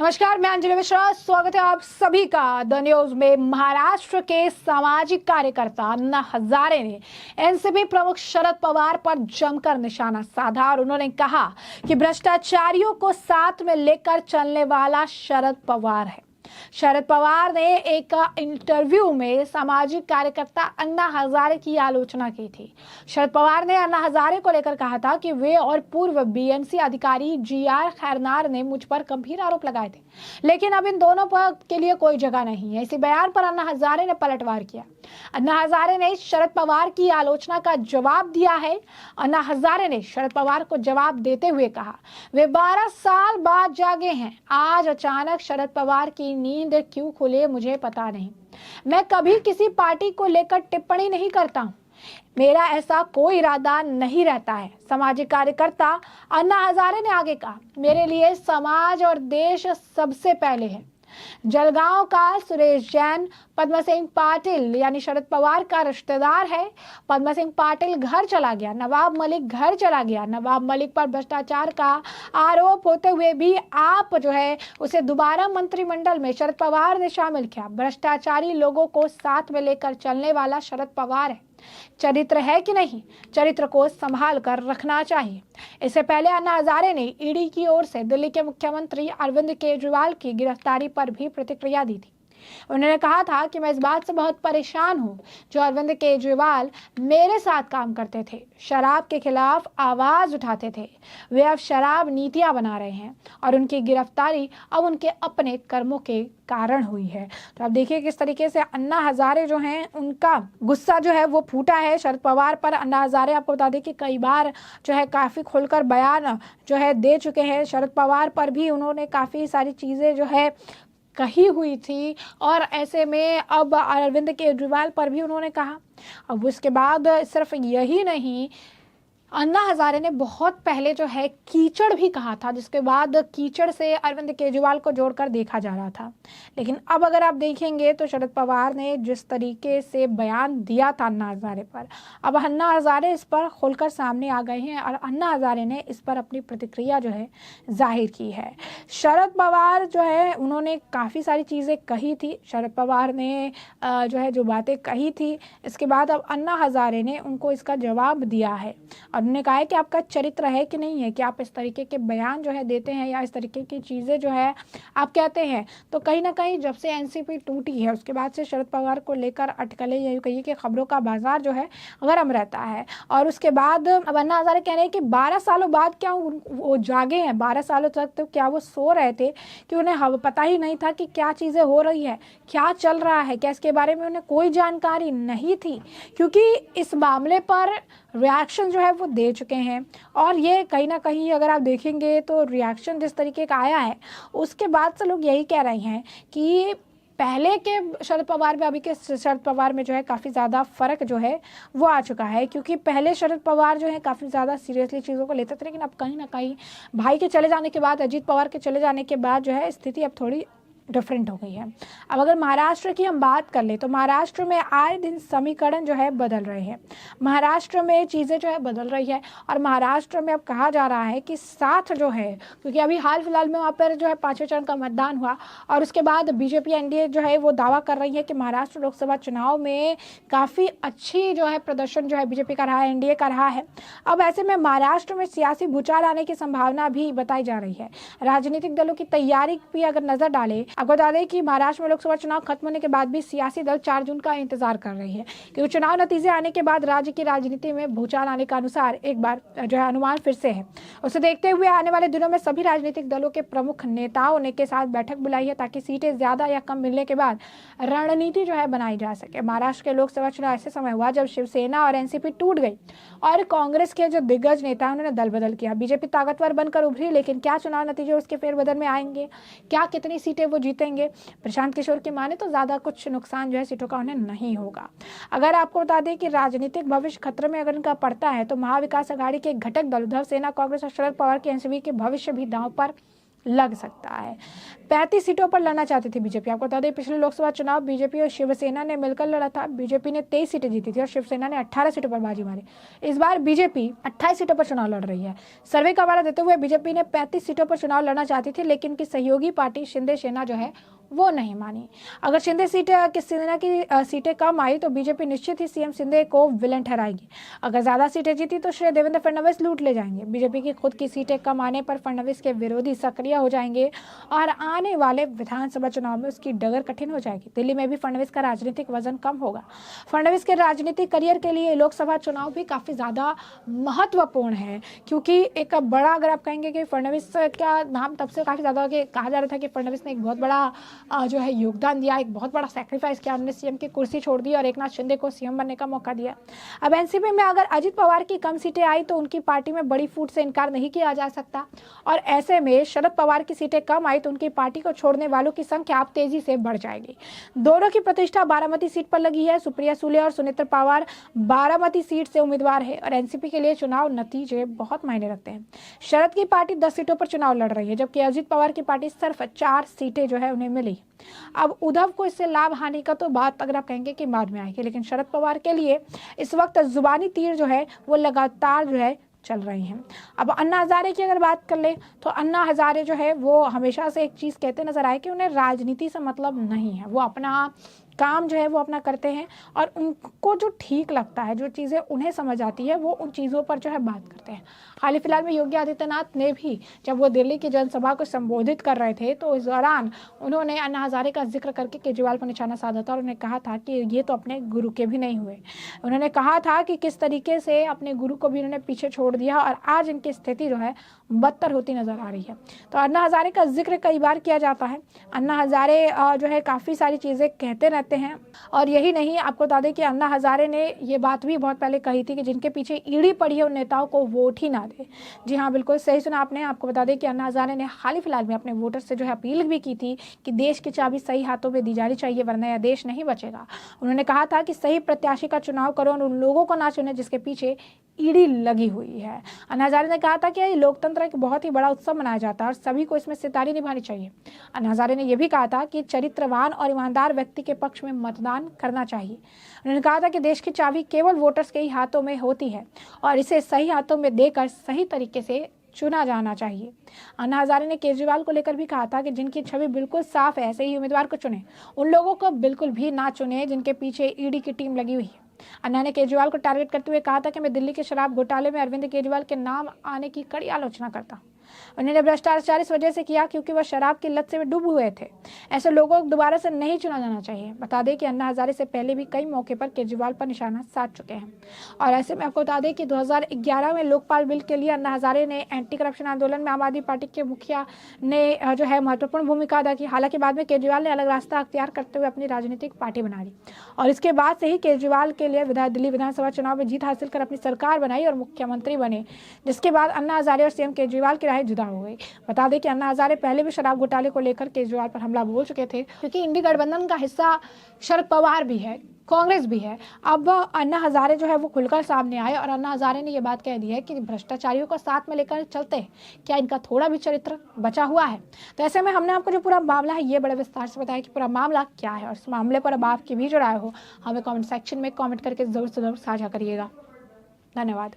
नमस्कार, मैं अंजलि मिश्रा। स्वागत है आप सभी का द न्यूज में। महाराष्ट्र के सामाजिक कार्यकर्ता अन्ना हजारे ने एनसीपी प्रमुख शरद पवार पर जमकर निशाना साधा और उन्होंने कहा कि भ्रष्टाचारियों को साथ में लेकर चलने वाला शरद पवार है। शरद पवार ने एक इंटरव्यू में सामाजिक कार्यकर्ता अन्ना हजारे की आलोचना की थी। शरद पवार ने अन्ना हजारे को लेकर कहा था कि वे और पूर्व बीएमसी अधिकारी जीआर खैरनार ने मुझ पर गंभीर आरोप लगाए थे, लेकिन अब इन दोनों के लिए कोई जगह नहीं है। इसी बयान पर अन्ना हजारे ने पलटवार किया। अन्ना हजारे ने शरद पवार की आलोचना का जवाब दिया है। अन्ना हजारे ने शरद पवार को जवाब देते हुए कहा, वे 12 साल बाद जागे हैं। आज अचानक शरद पवार की नींद क्यों खुले मुझे पता नहीं। मैं कभी किसी पार्टी को लेकर टिप्पणी नहीं करता हूं। मेरा ऐसा कोई इरादा नहीं रहता है। सामाजिक कार्यकर्ता अन्ना हजारे ने आगे कहा, मेरे लिए समाज और देश सबसे पहले है। जलगांव का सुरेश जैन पद्मा सिंह पाटिल यानी शरद पवार का रिश्तेदार है। पद्मा सिंह पाटिल घर चला गया, नवाब मलिक घर चला गया। नवाब मलिक पर भ्रष्टाचार का आरोप होते हुए भी आप उसे दोबारा मंत्रिमंडल में शरद पवार ने शामिल किया। भ्रष्टाचारी लोगों को साथ में लेकर चलने वाला शरद पवार है। चरित्र है कि नहीं, चरित्र को संभाल कर रखना चाहिए। इससे पहले अन्ना हजारे ने ईडी की ओर से दिल्ली के मुख्यमंत्री अरविंद केजरीवाल की गिरफ्तारी पर भी प्रतिक्रिया दी थी। उन्होंने कहा था कि मैं इस बात से बहुत परेशान हूं जो अरविंद केजरीवाल मेरे साथ काम करते थे, शराब के खिलाफ आवाज उठाते थे। वे अब शराब नीतियां बना रहे हैं और उनकी गिरफ्तारी अब उनके अपने कर्मों के कारण हुई है। तो आप देखिए किस तरीके से अन्ना हजारे जो हैं उनका गुस्सा वो फूटा है शरद पवार पर। अन्ना हजारे आपको बता दें कि कई बार काफी खुलकर बयान दे चुके हैं। शरद पवार पर भी उन्होंने काफी सारी चीजें कही हुई थी और ऐसे में अब अरविंद केजरीवाल पर भी उन्होंने कहा। अब उसके बाद सिर्फ यही नहीं, अन्ना हजारे ने बहुत पहले कीचड़ भी कहा था, जिसके बाद कीचड़ से अरविंद केजरीवाल को जोड़कर देखा जा रहा था। लेकिन अब अगर आप देखेंगे तो शरद पवार ने जिस तरीके से बयान दिया था अन्ना हजारे पर, अब अन्ना हजारे इस पर खुलकर सामने आ गए हैं और अन्ना हजारे ने इस पर अपनी प्रतिक्रिया जाहिर की है। शरद पवार उन्होंने काफ़ी सारी चीज़ें कही थी। शरद पवार ने जो बातें कही थी, इसके बाद अब अन्ना हजारे ने उनको इसका जवाब दिया है और उन्होंने कहा है कि आपका चरित्र है कि नहीं है कि आप इस तरीके के बयान देते हैं या इस तरीके की चीज़ें आप कहते हैं। तो कहीं ना कहीं जब से एनसीपी टूटी है उसके बाद से शरद पवार को लेकर अटकलें या कहिए कि खबरों का बाजार गरम रहता है। और उसके बाद अब अन्ना हजारे कह रहे हैं कि 12 सालों बाद क्या वो जागे हैं। 12 सालों तक तो क्या वो सो रहे थे कि उन्हें पता ही नहीं था कि क्या चीज़ें हो रही है, क्या चल रहा है, क्या इसके बारे में उन्हें कोई जानकारी नहीं थी, क्योंकि इस मामले पर रिएक्शन वो दे चुके हैं। और ये कहीं ना कहीं अगर आप देखेंगे तो रिएक्शन जिस तरीके का आया है उसके बाद से लोग यही कह रहे हैं कि पहले के शरद पवार में अभी के शरद पवार में काफ़ी ज़्यादा फ़र्क वो आ चुका है। क्योंकि पहले शरद पवार काफ़ी ज़्यादा सीरियसली चीज़ों को लेते थे, लेकिन अब कहीं ना कहीं भाई के चले जाने के बाद, अजीत पवार के चले जाने के बाद स्थिति अब थोड़ी डिफरेंट हो गई है। अब अगर महाराष्ट्र की हम बात कर ले तो महाराष्ट्र में आए दिन समीकरण बदल रहे हैं। महाराष्ट्र में चीज़ें बदल रही है और महाराष्ट्र में अब कहा जा रहा है कि साथ क्योंकि अभी हाल फिलहाल में वहाँ पर 5वें चरण का मतदान हुआ और उसके बाद बीजेपी एनडीए वो दावा कर रही है कि महाराष्ट्र लोकसभा चुनाव में काफ़ी अच्छी प्रदर्शन बीजेपी का रहा है, एनडीए का रहा है। अब ऐसे में महाराष्ट्र में सियासी भूचाल आने की संभावना भी बताई जा रही है। राजनीतिक दलों की तैयारी भी अगर नजर डाले, आपको बता दें कि महाराष्ट्र में लोकसभा चुनाव खत्म होने के बाद भी सियासी दल 4 जून का इंतजार कर रही है, क्योंकि चुनाव नतीजे आने के बाद राज्य की राजनीति में भूचाल आने का अनुसार एक बार अनुमान फिर से है। उसे देखते हुए आने वाले दिनों में सभी राजनीतिक दलों के प्रमुख नेताओं ने के साथ बैठक बुलाई है ताकि सीटें ज्यादा या कम मिलने के बाद रणनीति बनाई जा सके। महाराष्ट्र के लोकसभा चुनाव ऐसे समय हुआ जब शिवसेना और एनसीपी टूट गई और कांग्रेस के जो दिग्गज नेता उन्होंने दल बदल किया। बीजेपी ताकतवर बनकर उभरी, लेकिन क्या चुनाव नतीजे उसके फेरबदल में आएंगे, क्या कितनी सीटें वो जीतेंगे? प्रशांत किशोर की माने तो ज्यादा कुछ नुकसान सीटों का उन्हें नहीं होगा। अगर आपको बता दें कि राजनीतिक भविष्य खतरे में अगर इनका पड़ता है तो महाविकास आघाड़ी के घटक दल उद्धव सेना, कांग्रेस और शरद पवार के एनसीपी के भविष्य भी दांव पर लग सकता है। 35 सीटों पर लड़ना चाहती थी बीजेपी। आपको बता दें पिछले लोकसभा चुनाव बीजेपी और शिवसेना ने मिलकर लड़ा था। बीजेपी ने 23 सीटें जीती थी और शिवसेना ने 18 सीटों पर बाजी मारी। इस बार बीजेपी 28 सीटों पर चुनाव लड़ रही है। सर्वे का हवाला देते हुए बीजेपी ने 35 सीटों पर चुनाव लड़ना चाहती थी, लेकिन उनकी सहयोगी पार्टी शिंदे सेना जो है वो नहीं मानी। अगर सेना की सीटें कम आई तो बीजेपी निश्चित ही सीएम शिंदे को विलन ठहराएगी। अगर ज्यादा सीटें जीती तो श्री देवेंद्र फडणवीस लूट ले जाएंगे। बीजेपी की खुद की सीटें कम आने पर फडणवीस के विरोधी सक्रिय हो जाएंगे और आने वाले विधानसभा चुनाव में उसकी डगर कठिन हो जाएगी। दिल्ली में भी फडणवीस का राजनीतिक वजन कम होगा। फडणवीस के राजनीतिक करियर के लिए लोकसभा चुनाव भी काफी ज्यादा महत्वपूर्ण है, क्योंकि एक बड़ा, अगर आप कहेंगे कि फडणवीस का नाम तब से काफी ज्यादा कहा जा रहा था कि फडणवीस ने एक बहुत बड़ा जो है योगदान दिया, एक बहुत बड़ा सैक्रिफाइस किया, उन्होंने सीएम की कुर्सी छोड़ दी और एकनाथ शिंदे को सीएम बनने का मौका दिया। अब एनसीपी में अगर अजित पवार की कम सीटें आई तो उनकी पार्टी में बड़ी फूट से इनकार नहीं किया जा सकता, और ऐसे में शरद पवार की सीटें कम आई तो उनकी पार्टी को छोड़ने वालों की संख्या अब तेजी से बढ़ जाएगी। दोनों की प्रतिष्ठा बारामती सीट पर लगी है। सुप्रिया सुले और सुनेत्र पवार बारामती सीट से उम्मीदवार है और एनसीपी के लिए चुनाव नतीजे बहुत मायने रखते हैं। शरद की पार्टी 10 सीटों पर चुनाव लड़ रही है, जबकि अजित पवार की पार्टी सिर्फ 4 सीटें जो है उन्हें मिली। अब उद्धव को इससे लाभ हानि का तो बात अगर आप कहेंगे कि बाद में आएगी, लेकिन शरद पवार के लिए इस वक्त जुबानी तीर जो है वो लगातार जो है चल रही हैं। अब अन्ना हजारे की अगर बात कर ले तो अन्ना हजारे जो है वो हमेशा से एक चीज़ कहते नजर आए कि उन्हें राजनीति से मतलब नहीं है। वो अपना काम जो है वो अपना करते हैं और उनको जो ठीक लगता है, जो चीज़ें उन्हें समझ आती है, वो उन चीज़ों पर जो है बात करते हैं। हाल ही फिलहाल में योगी आदित्यनाथ ने भी जब वो दिल्ली की जनसभा को संबोधित कर रहे थे तो इस दौरान उन्होंने अन्ना हजारे का जिक्र करके केजरीवाल पर निशाना साधा था और उन्होंने कहा था कि ये तो अपने गुरु के भी नहीं हुए। उन्होंने कहा था कि किस तरीके से अपने गुरु को भी उन्होंने पीछे छोड़ दिया और आज इनकी स्थिति जो है बदतर होती नजर आ रही है। तो अन्ना हजारे का जिक्र कई बार किया जाता है। अन्ना हजारे जो है काफ़ी सारी चीज़ें कहते रहते हैं और यही नहीं, आपको बता दें कि अन्ना हजारे ने ये बात भी बहुत पहले कही थी कि जिनके पीछे ईडी पड़ी है उन नेताओं को वोट ही ना दे। जी हाँ, बिल्कुल सही सुना आपने। आपको बता दें कि अन्ना हजारे ने हाल ही फिलहाल में अपने वोटर से जो है अपील भी की थी कि देश की चाबी सही हाथों में दी जानी चाहिए, वरना यह देश नहीं बचेगा। उन्होंने कहा था कि सही प्रत्याशी का चुनाव करो और उन लोगों को ना चुने जिसके पीछे ईडी लगी हुई है। अन्ना हजारे ने कहा था कि लोकतंत्र एक बहुत ही बड़ा उत्सव मनाया जाता है और सभी को इसमें सितारी निभानी चाहिए। अन्ना हजारे ने यह भी कहा था कि चरित्रवान और ईमानदार व्यक्ति के पक्ष में मतदान करना चाहिए। उन्होंने कहा था कि देश की चाबी केवल वोटर्स के ही हाथों में होती है और इसे सही हाथों में देकर सही तरीके से चुना जाना चाहिए। अन्ना हजारे ने केजरीवाल को लेकर भी कहा था कि जिनकी छवि बिल्कुल साफ है ऐसे ही उम्मीदवार को चुने, उन लोगों को बिल्कुल भी ना चुने जिनके पीछे ईडी की टीम लगी हुई है। अन्ना ने केजरीवाल को टारगेट करते हुए कहा था कि मैं दिल्ली के शराब घोटाले में अरविंद केजरीवाल के नाम आने की कड़ी आलोचना करता हूं। उन्होंने भ्रष्टाचार इस वजह से किया क्योंकि वह शराब की लत से डूबे हुए थे। ऐसे लोगों को दोबारा से नहीं चुना जाना चाहिए। बता दें कि अन्ना हजारे से पहले भी कई मौके पर केजरीवाल पर निशाना साध चुके हैं और ऐसे में आपको बता दें कि 2011 में लोकपाल बिल के लिए अन्ना हजारे ने एंटी करप्शन आंदोलन में आम आदमी पार्टी के मुखिया ने जो है महत्वपूर्ण भूमिका अदा की। हालांकि बाद में केजरीवाल ने अलग रास्ता अख्तियार करते हुए अपनी राजनीतिक पार्टी बना ली और इसके बाद से ही केजरीवाल के लिए दिल्ली विधानसभा चुनाव में जीत हासिल कर अपनी सरकार बनाई और मुख्यमंत्री बने, जिसके बाद अन्ना हजारे और सीएम केजरीवाल की राहें जुदा हो गई। बता दें कि अन्ना हजारे पहले भी शराब घोटाले को लेकर केजरीवाल पर हमला बोल चुके थे, क्योंकि इंडी गठबंधन का हिस्सा शरद पवार भी है, कांग्रेस भी है। अब अन्ना हजारे जो है वो खुलकर सामने आए और अन्ना हजारे ने ये बात कह दी है कि भ्रष्टाचारियों को साथ में लेकर चलते हैं, क्या इनका थोड़ा भी चरित्र बचा हुआ है? तो ऐसे में हमने आपको जो पूरा मामला है ये बड़े विस्तार से बताया कि पूरा मामला क्या है और इस मामले पर अब आपकी भी जो राय हो हमें कॉमेंट सेक्शन में कॉमेंट करके जरूर से जरूर साझा करिएगा। धन्यवाद।